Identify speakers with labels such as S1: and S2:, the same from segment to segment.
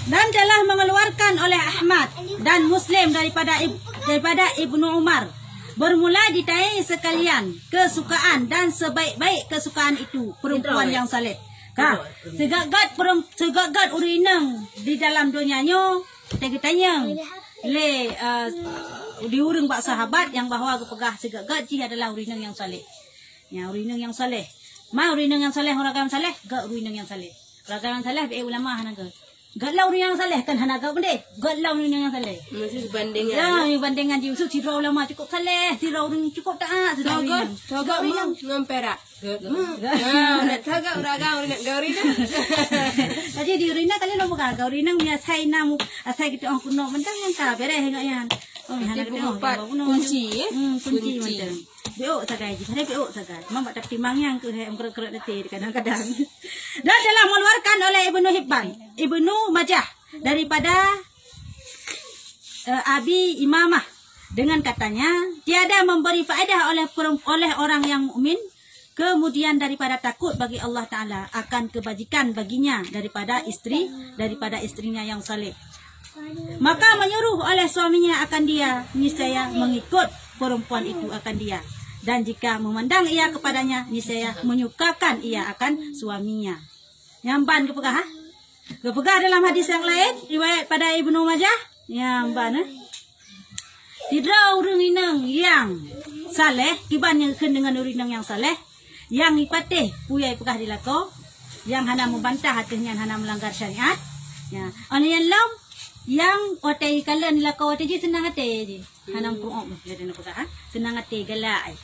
S1: Dan telah mengeluarkan oleh Ahmad dan Muslim daripada Ibnu Umar. Bermula ditayai sekalian kesukaan dan sebaik-baik kesukaan itu perempuan yang saleh. Segagat urinang di dalam dunianya tanya le diurang bak sahabat yang bahawa pegah segagat ji adalah urinang yang saleh. Ya, urinang yang saleh. Ma urinang yang saleh orang yang saleh, gak urinang yang saleh. Orang yang saleh be ulama hanaga. Galau ni yang saleh kan hanaga bende. Galau ni yang saleh.
S2: Mesti bandingan.
S1: Ya, bandingan di usul sira ulama cukup saleh, sira orang cukup taat, sira urinang.
S2: Jaga memperak. Nak jaga orang urinang.
S1: Jadi di urinang kali lo buka urinang ni asai namu, asai kita kuno mentang yang ta bere hengak yan. Oh, hanaga
S2: kunci.
S1: Kunci mentang. Beok sagai, hari beok sagai. Mama tak timang yang ke kerek letih kadang-kadang. Dan telah mengeluarkan oleh Ibnu Hibban, Ibnu Majah daripada Abi Imamah dengan katanya tiada memberi faedah oleh orang yang mukmin kemudian daripada takut bagi Allah Taala akan kebajikan baginya daripada istrinya yang saleh. Maka menyuruh oleh suaminya akan dia niscaya mengikut perempuan itu akan dia. Dan jika memandang ia kepadanya, niscaya menyukakan ia akan suaminya. Nyamban kepegah, kepegah dalam hadis yang lain, riwayat pada Ibnu Majah, nyamban. Tidak urinang yang saleh, dibandingkan dengan urinang yang saleh, yang ipatih puyai pegah dilako, yang hana membantah hatinya, hana melanggar syariat. Ya, orang yang lam, yang otai kalian dilako otai je senang hati je, hana mengkuang, jadi nak pegah, senang hati galai.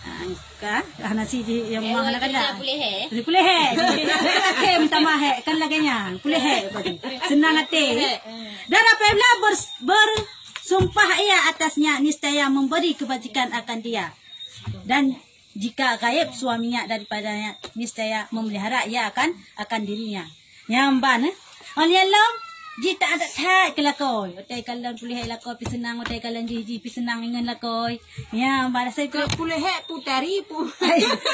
S1: Angka nasi yang mahal kada. Pulih he. Okey minta mahal kan laginya. Pulih he bagi. Senang hati. Dan apabila bersumpah ia atasnya niscaya memberi kebajikan akan dia. Dan jika gaib suaminya daripadanya niscaya memelihara ia akan dirinya. Nyamban Alialam jita ada tak kelakoi. Otai kalian pulih he lakoi pi senang otai kalian ji pi senang dengan lakoi. Ya, pada saya
S2: pulih he putari pu.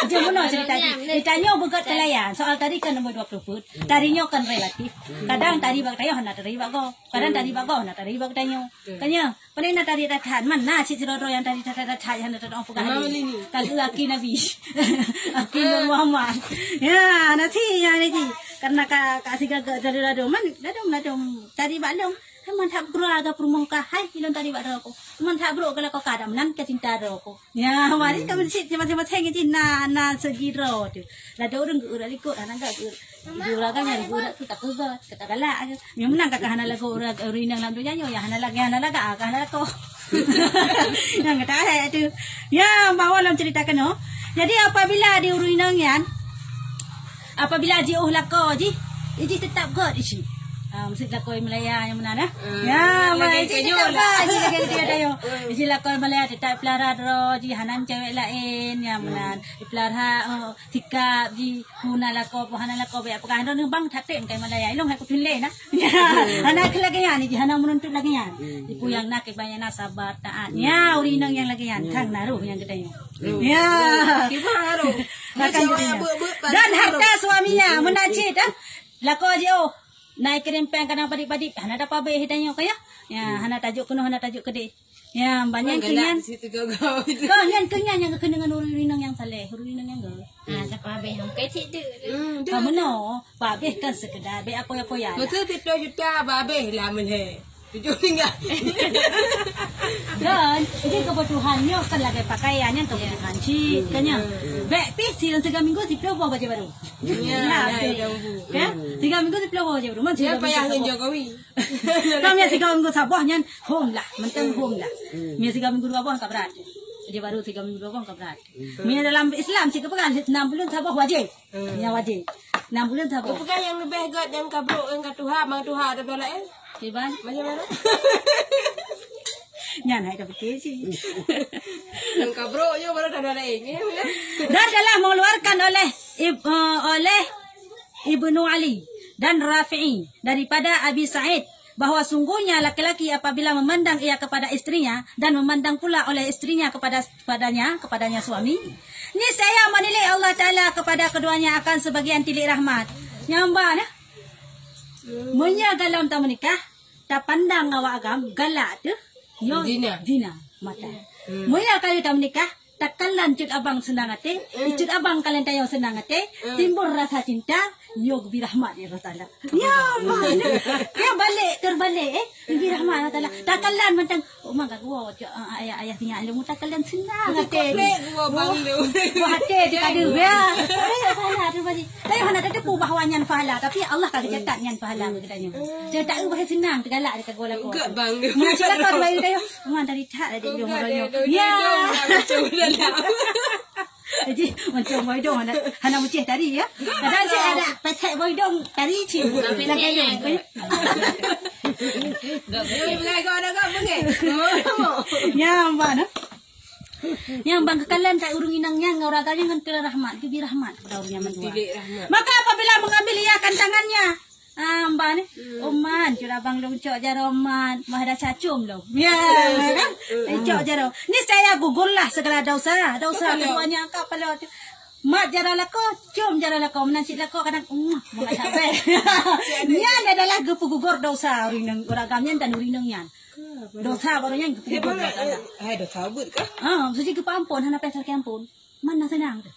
S1: Jemono cerita ditanya begat kelayan. Soal tadi kan nombor 20 fut. Tarinya kan relatif. Kadang tadi bak tayo hana tari bak go. Kadang tadi bak go hana tari bak tanyo. Kanya, paling na tari dathan man na si siro yang tadi dathan hana tadi apa kan. Kalau laki Nabi. Laki Muhammad. Ya, nanti ya ni. Karena kasih gagak dari radom tadi balong man tak bro aga perumah ka hai ilon tadi bak roko man tak bro kalau kau kadam nan ke cinta roko ya mari kami sit macam-macam ngin na segiro tu la do orang ura likut anak gak ura kan nyari ura tu tak kuat kata galak memang nang kakak hana lagu ura urinang lam tu nyanyo ya hana laga hana ko yang kata hai tu ya bawa lam ceritakan no jadi apabila di urinang yan apabila ji lako ji tetap god isi mesti lakoi Malaya yang mana dah ya mai ji tetap ji lagi dia dayo ji lakoi Malaya tetap pelihara ro ji hanan cewek lain yang mana pelihara tikap ji guna lako hanan lako be apakah ndo bang thateng kai Malaya ilong hai ku pinle na anak lagi yan ji hanan menuntut lagi yan ibu yang nak bayana sabar taat ya urinang yang lagi yan thang naruh yang gede ya
S2: gimana
S1: dan harta suaminya menajid lako ji naik kerempeng kadang padik-padik hana dapat baik hitanya kaya ya hana tajuk kuno hana tajuk kede ya banyak kenyan kau kenyan yang kena dengan urinang yang saleh urinang yang go dapat baik hang kecik tu kamu no babe kan sekedar be apa-apa ya
S2: betul 7 juta babe lah menhe 7 tinggal
S1: dan ini kebutuhannya kan lagi pakaiannya kebutuhan cik kanya be pisi dan 3 minggu dipelok bawa baju baru ya 3 minggu dipelok bawa baju baru
S2: ya payahnya Jokowi
S1: kami 3 minggu sabahnya home lah mentang home lah mi 3 minggu dua tak berat dia baru 3 minggu dua tak berat mi dalam Islam cik pegang 6 bulan sabah wajib ya wajib 6 bulan sabah
S2: pegang yang lebih god yang kabrok yang katuha mang tuha ada lain
S1: Iban
S2: macam mana
S1: Nyan hai kapit sih.
S2: Yang kabroknya baru ada lain.
S1: Dan telah mengeluarkan oleh Ibnu Ali dan Rafi'i daripada Abi Sa'id bahwa sungguhnya laki-laki apabila memandang ia kepada istrinya dan memandang pula oleh istrinya kepadanya suami, niscaya menilai Allah Taala kepada keduanya akan sebagian tilik rahmat. Nyamba nah. Munya galau ta menikah, ta pandang awak agam galak tu. Yo dina mata. Munya kayu ta menikah, tak kalan cut abang senang hati, cut abang kalian tayo senang hati, timbul rasa cinta, nyog birahmat ya Allah. Ya mana? Ya balik terbalik birahmat Allah. Tak kalan mentang, oh mak gua ayah tinggal lu tak kalan senang hati.
S2: Gua bang lu.
S1: Gua hati dia ada ya. Pahala tu bagi. Tayo hana tak pu bahawa nyan pahala, tapi Allah kagak catat nyan pahala katanya. Dia tak ubah senang tegalak dekat gua laku.
S2: Enggak bang.
S1: Mana cakap kau bagi tayo. Ngan dari tak ada dia orang. Ya. Jadi macam boydong hana mucih tadi ya. Kadang saya ada pasal boydong tadi ci. Lagi yo.
S2: Enggak kau ada kau bengai.
S1: Ya mana? Yang bang kekalian tak urung inangnya ngauragannya ngan ke rahmat, ke birahmat daunnya mendua. Maka apabila mengambil iakan tangannya, mbak ni, oman, cura bang long cok jaroman, mah ada cacum lo. Ya, kan? Cok jaro. Ni saya gugurlah segala dosa keduanya kau pada mak jarala ko, cum jarala ko, menasik la ko kadang mga sabe. Yan adalah gugur dosa urinang uragamnya dan urinangnya. Dosa baru yang gugur dosa.
S2: Dosa but kah?
S1: Suci kepampun hana pesal kampun. Mana senang tu.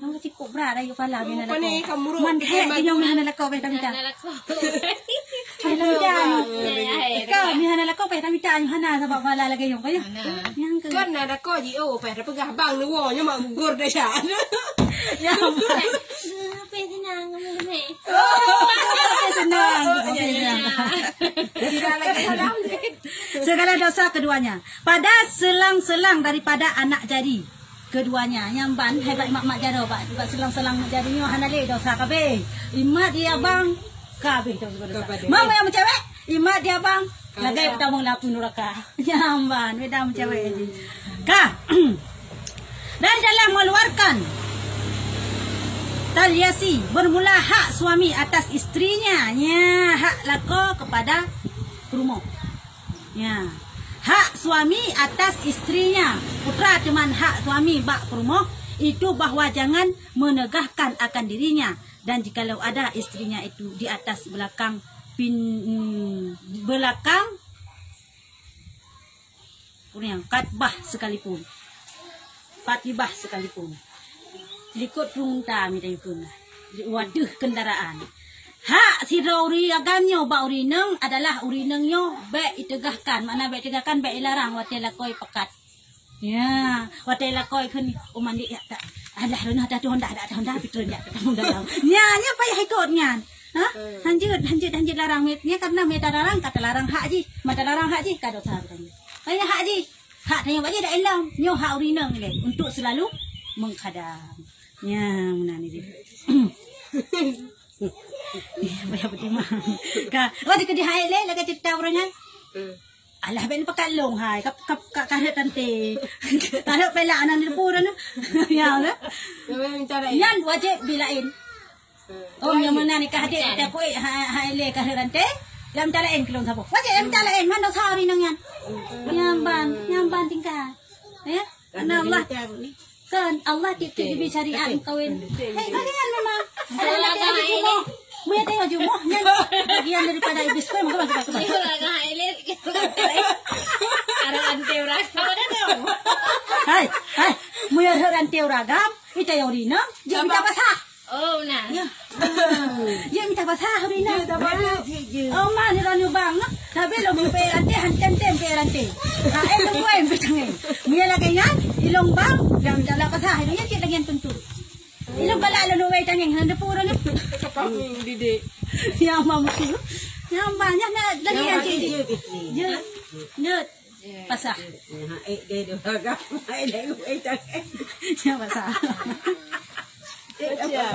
S1: Kamu cukup berat ayo pala mina la ko. Man hek dinyong mina la ko beta mita. Hana mita. Kau mina la ko beta mita hana sebab pala lagi yung kayo. Yang ke.
S2: Kan ada ko ji peta pegah bang ni wo nya mak gugur dah sya.
S1: Ya.
S3: Apa senang kamu ni?
S1: Senang.
S2: Tidak lagi haram.
S1: Segala dosa keduanya. Pada selang-selang daripada anak jari keduanya. Yang ban hebat mak jaro pak. Sebab selang-selang jarinya hanale dosa kabeh. Imat dia bang kabeh dosa. Mama yang cewek, imat dia bang lagai pertama lapu neraka. Yang ban beda cewek ini. Ka. Dan dalam mengeluarkan taliasi bermula hak suami atas istrinya, ya, hak lako kepada perumo. Ya. Hak suami atas istrinya, putra teman hak suami bak perumo itu bahwa jangan menegahkan akan dirinya, dan jikalau ada istrinya itu di atas belakang katbah sekalipun. Patibah sekalipun. Likut runta minta pun. Waduh kendaraan. Hak si uri aganyo ba urineng adalah urinengyo be itegahkan. Mana be itegahkan be ilarang wate lakoi pekat. Ya, wate lakoi kun umandi ya tak. Alah renah dah honda pitun ya honda. Nya payah ikut nyan. Ha? Hanjut larang metnya karena meta larang kata larang hak ji. Mata larang hak ji ka dosa katanya. Payah hak ji. Hak tanya baje dak elang. Nyo hak urineng ni untuk selalu menghadap. Ya, mana ni dia. Bayar bertimah. Waktu ke di hai le lagi cerita orangnya. Alah ben pakalong hai kap karet tante. Tarik pelak anan di pura na. Ya lah. Yan wajib bilain. Oh yang mana ni kahadik kita koi hai le karet tante. Yang talain kelong sabo. Wajib yang talain mana sehari nang yan. Nyamban tingkah. Ya. Karena Allah kan Allah tiap di syariat kawin. Hei kalian memang ada jumoh. Muya tayo jumoh nyan. Bagian daripada iblis ko mga basta.
S3: Wala highlight. Araw ante uraga na daw.
S1: Hai. Muya ante uragam itayo rina. Jam ta basa.
S3: Oh na.
S1: Ya minta basa rina. Oh man ranu bang. Sabi lo mo pe ante hanten pe ante. Ai lo mo em bitangin. Muya lagay yan ilong bang. Jam jala basa ini ya kita lagi tuntut. Ilong bala lo way tanyang handa puro na.
S2: Kapaming dide.
S1: Ya mamuti. Ya banyak na lagi yan ci. Nyut. Pasah.
S2: De do agak. Ai le ko ita.
S1: Ya pasah.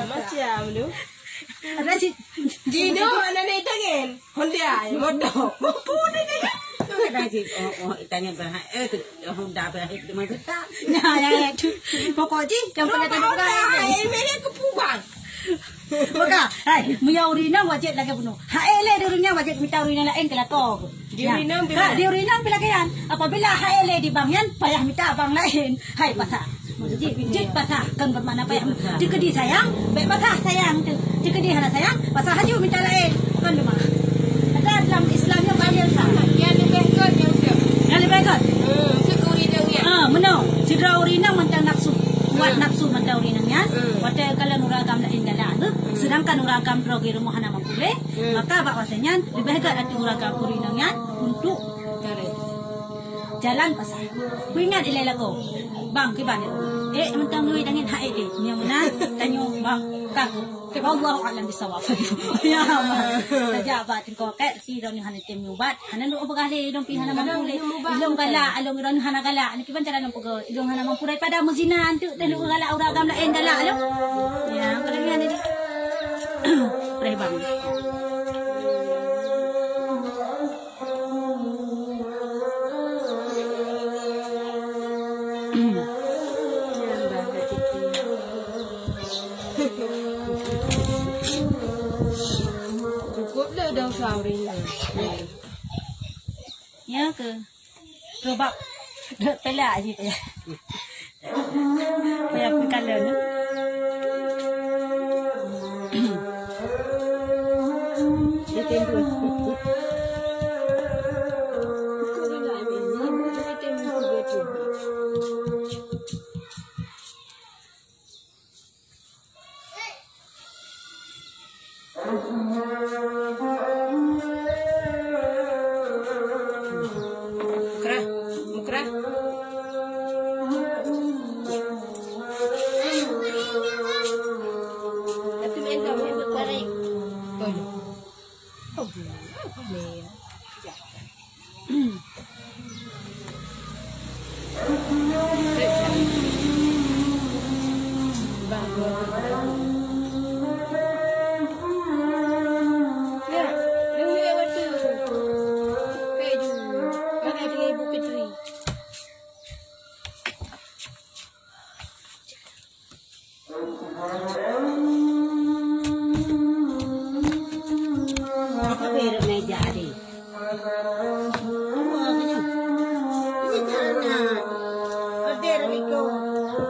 S2: Macam lu.
S1: Ada si
S2: Dino ana ni tangin. Honda moto. Pune ni. Tanya bah Honda bah itu mah tak.
S1: Ya tu. Pokoknya yang pada tengok
S2: Ai mere kepubang.
S1: Maka, hai, muya urina wajib lagi bunuh. Haele dirinya wajib minta urina lain ke lakok.
S2: Diurinang
S1: bila? Diurinang bila kayan. Apabila haele di bangyan, payah minta bang lain. Hai pasah. Jit pasah kan bermakna payah. Jika di sayang, baik pasah sayang tu. Jika di hana sayang, pasah haju minta lain. Kan lemah. akan uragam drogi rumah hana mampule, maka bahwasanya lebih agak nanti uragam urinangan untuk jalan pasar. Ku ingat ilai lagu. Bang kiban itu. Mentang ngui dangin hae nya mana tanyo bang kaku. Wallahu a'lam bisawab. Ya Allah. Tajabat ko kat si don hana tem nyubat. Hana do bagale dong pi hana mampule. Ilong gala, along ron hana gala. Ni kiban cara nampu go. Ilong hana mampure pada muzina antu dan gala uragam lain gala alo. Ya, kadang ada. Prebang.
S2: Cukup dah dah sehari.
S1: Ya ke? Coba pelak je ya. Pelak color ni. Dia tembus.
S2: Mukra.
S3: Tapi benda boleh berkorek.
S2: Apa beruk meja ni? Kayak bikin anak.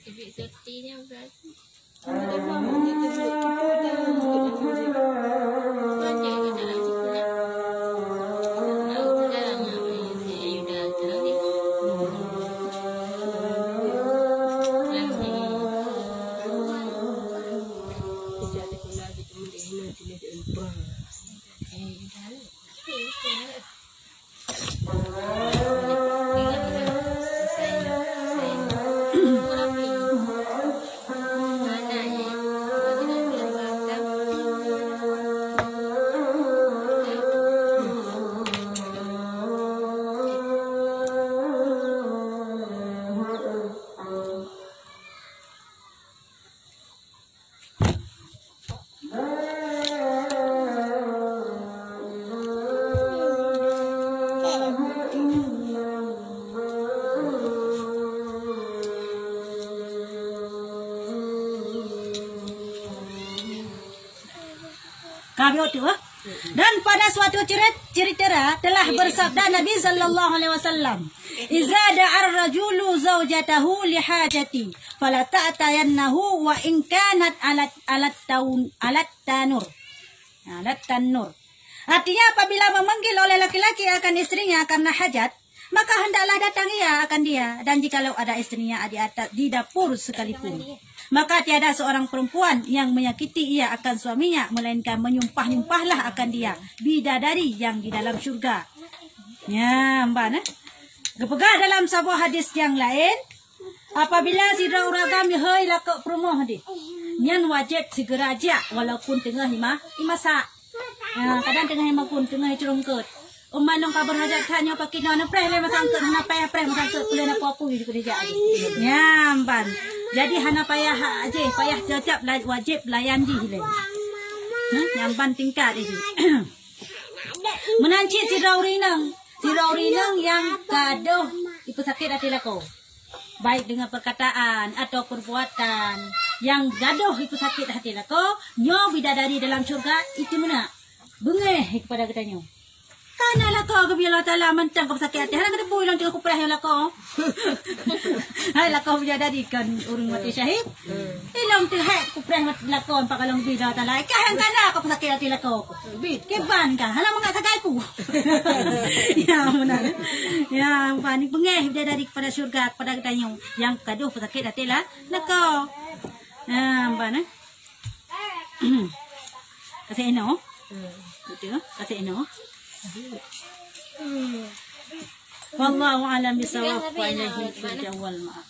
S2: Tibik setinya berarti.
S1: Dan pada suatu cerita telah bersabda Nabi sallallahu alaihi wasallam, "Idza da'a ar-rajulu zawjatahu li hajati, fala ta'tayannahu wa in kanat alat tanur." Artinya apabila memanggil oleh laki-laki akan istrinya karena hajat, maka hendaklah datang ia akan dia. Dan jikalau ada istrinya di dapur sekalipun, maka tiada seorang perempuan yang menyakiti ia akan suaminya, melainkan menyumpah-nyumpahlah akan dia bidadari yang di dalam syurga. Ya, mbak, Gepegah dalam sebuah hadis yang lain, apabila si ragam hei lakak perumoh di, nyan wajib segera aja walaupun tengah imasak. Ya, kadang tengah pun tengah curungkut. Manong kabar hajat tanya pakai nona preh le masangkut hana payah preh masangkut kuliah apa di kerja. Ya, ban. Jadi hana payah aje, payah jajab wajib layan di le. Yang ban tingkat ini. Menanci si Raurinang yang gaduh ibu sakit hati lako. Baik dengan perkataan atau perbuatan, yang gaduh ibu sakit hati lako, nyo bidadari dalam syurga itu mana? Bengeh kepada katanya. Kana lah kau kebiala Taala mentang kau sakit hati. Halang kada boleh lang aku perah lah kau. Hai lah kau bidadari kan urang mati syahid. Ilang tu hai ku perah mati lah kau pakalong bidadari Taala. Kahang kana kau sakit hati lah kau. Bid keban kan. Halang mangak sakai ku. Ya benar. Ya panik bengeh bidadari kepada syurga kepada katanya yang gaduh sakit hati lah kau. Nah, mana? Kasih eno. Betul? Kasih eno. Wallahu a'lam bishawab wa ilaihi turja'ul ma'ab.